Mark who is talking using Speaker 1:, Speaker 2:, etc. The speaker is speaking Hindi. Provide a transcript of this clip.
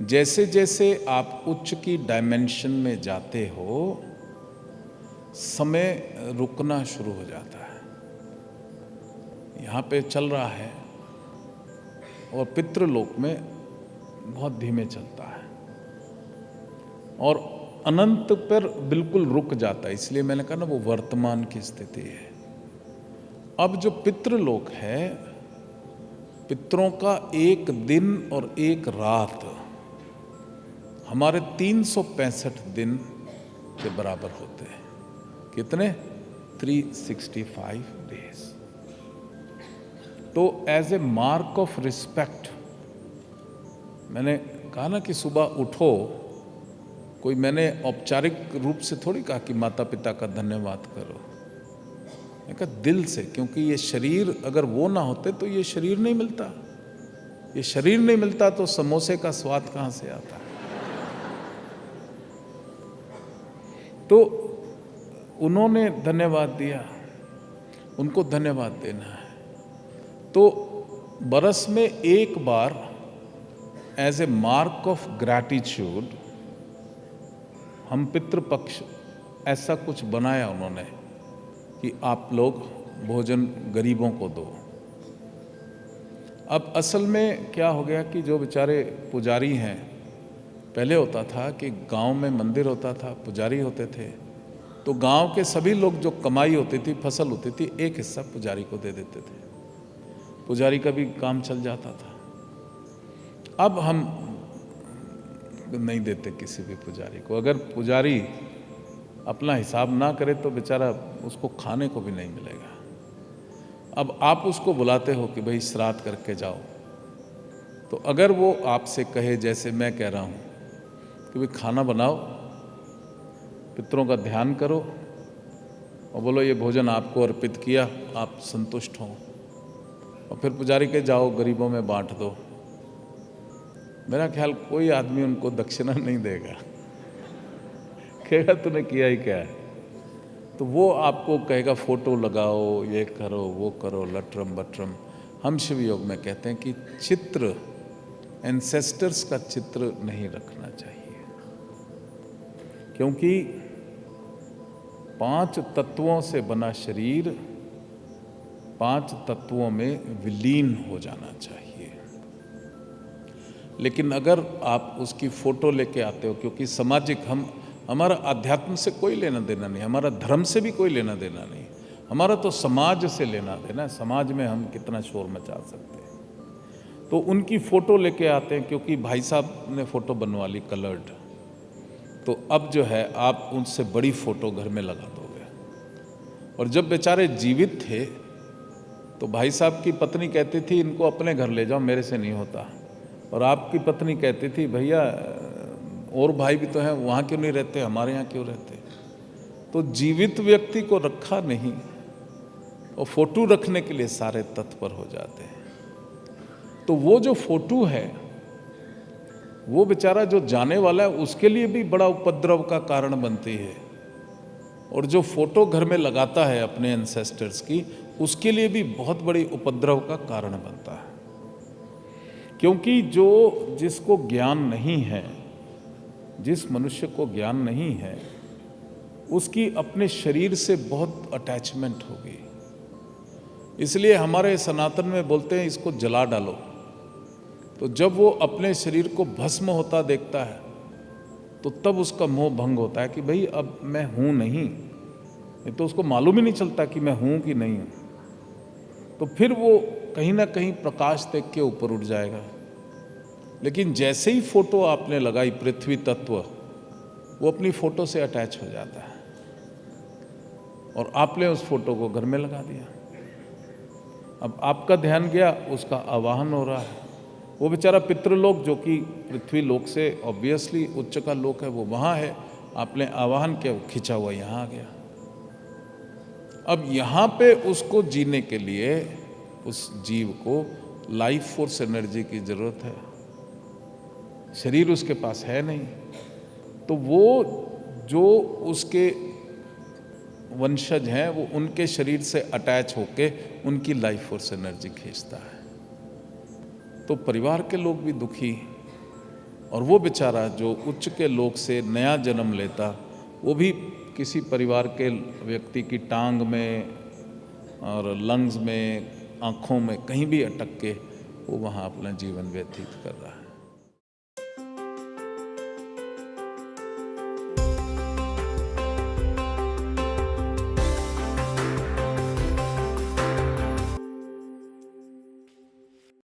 Speaker 1: जैसे जैसे आप उच्च की डायमेंशन में जाते हो, समय रुकना शुरू हो जाता है। यहाँ पे चल रहा है और पितृलोक में बहुत धीमे चलता है और अनंत पर बिल्कुल रुक जाता है। इसलिए मैंने कहा ना, वो वर्तमान की स्थिति है। अब जो पितृलोक है, पितरों का एक दिन और एक रात हमारे 365 दिन के बराबर होते हैं। कितने? 365 डेज। तो as a mark of respect मैंने कहा ना कि सुबह उठो, कोई मैंने औपचारिक रूप से थोड़ी कहा कि माता पिता का धन्यवाद करो। मैं कहा दिल से, क्योंकि ये शरीर अगर वो ना होते तो ये शरीर नहीं मिलता। ये शरीर नहीं मिलता तो समोसे का स्वाद कहाँ से आता? तो उन्होंने धन्यवाद दिया, उनको धन्यवाद देना है। तो बरस में एक बार as a mark of gratitude हम पितृपक्ष ऐसा कुछ बनाया उन्होंने कि आप लोग भोजन गरीबों को दो। अब असल में क्या हो गया कि जो बेचारे पुजारी हैं, पहले होता था कि गांव में मंदिर होता था, पुजारी होते थे, तो गांव के सभी लोग जो कमाई होती थी, फसल होती थी, एक हिस्सा पुजारी को दे देते थे। पुजारी का भी काम चल जाता था। अब हम नहीं देते किसी भी पुजारी को। अगर पुजारी अपना हिसाब ना करे तो बेचारा उसको खाने को भी नहीं मिलेगा। अब आप उसको बुलाते हो कि भाई श्राद्ध करके जाओ, तो अगर वो आपसे कहे, जैसे मैं कह रहा हूँ कि भाई खाना बनाओ, पितरों का ध्यान करो और बोलो ये भोजन आपको अर्पित किया, आप संतुष्ट हो, और फिर पुजारी के जाओ गरीबों में बांट दो, मेरा ख्याल कोई आदमी उनको दक्षिणा नहीं देगा, कहेगा तूने किया ही क्या है। तो वो आपको कहेगा फोटो लगाओ, ये करो, वो करो, लटरम बटरम। हम शिव योग में कहते हैं कि चित्र, एंसेस्टर्स का चित्र नहीं रखना चाहिए, क्योंकि 5 तत्वों से बना शरीर 5 तत्वों में विलीन हो जाना चाहिए। लेकिन अगर आप उसकी फोटो लेके आते हो, क्योंकि सामाजिक, हमारा अध्यात्म से कोई लेना देना नहीं, हमारा धर्म से भी कोई लेना देना नहीं, हमारा तो समाज से लेना देना है। समाज में हम कितना शोर मचा सकते हैं। तो उनकी फ़ोटो लेके आते हैं, क्योंकि भाई साहब ने फ़ोटो बनवा ली कलर्ड, तो अब जो है आप उनसे बड़ी फ़ोटो घर में लगा दोगे। और जब बेचारे जीवित थे तो भाई साहब की पत्नी कहती थी इनको अपने घर ले जाओ, मेरे से नहीं होता। और आपकी पत्नी कहती थी भैया और भाई भी तो हैं, वहाँ क्यों नहीं रहते, हमारे यहाँ क्यों रहते। तो जीवित व्यक्ति को रखा नहीं और फोटो रखने के लिए सारे तत्पर हो जाते हैं। तो वो जो फोटो है, वो बेचारा जो जाने वाला है उसके लिए भी बड़ा उपद्रव का कारण बनती है, और जो फोटो घर में लगाता है अपने एंसेस्टर्स की, उसके लिए भी बहुत बड़ी उपद्रव का कारण बनता है। क्योंकि जिसको ज्ञान नहीं है, जिस मनुष्य को ज्ञान नहीं है, उसकी अपने शरीर से बहुत अटैचमेंट होगी। इसलिए हमारे सनातन में बोलते हैं इसको जला डालो। तो जब वो अपने शरीर को भस्म होता देखता है तो तब उसका मोह भंग होता है कि भाई अब मैं हूँ नहीं तो उसको मालूम ही नहीं चलता कि मैं हूँ कि नहीं हूँ। तो फिर वो कहीं ना कहीं प्रकाश देख के ऊपर उठ जाएगा। लेकिन जैसे ही फोटो आपने लगाई पृथ्वी तत्व, वो अपनी फोटो से अटैच हो जाता है और आपने उस फोटो को घर में लगा दिया। अब आपका ध्यान गया, उसका आवाहन हो रहा है। वो बेचारा पितृलोक जो कि पृथ्वी लोक से ऑब्वियसली उच्च का लोक है, वो वहाँ है, आपने आवाहन किया, वो खिंचा हुआ यहाँ आ गया। अब यहाँ पे उसको जीने के लिए उस जीव को लाइफ फोर्स एनर्जी की जरूरत है। शरीर उसके पास है नहीं, तो वो जो उसके वंशज हैं वो उनके शरीर से अटैच होके उनकी लाइफ फोर्स एनर्जी खींचता है। तो परिवार के लोग भी दुखी, और वो बेचारा जो उच्च के लोक से नया जन्म लेता, वो भी किसी परिवार के व्यक्ति की टांग में और लंग्स में, आँखों में, कहीं भी अटक के वो वहाँ अपना जीवन व्यतीत कर रहा है।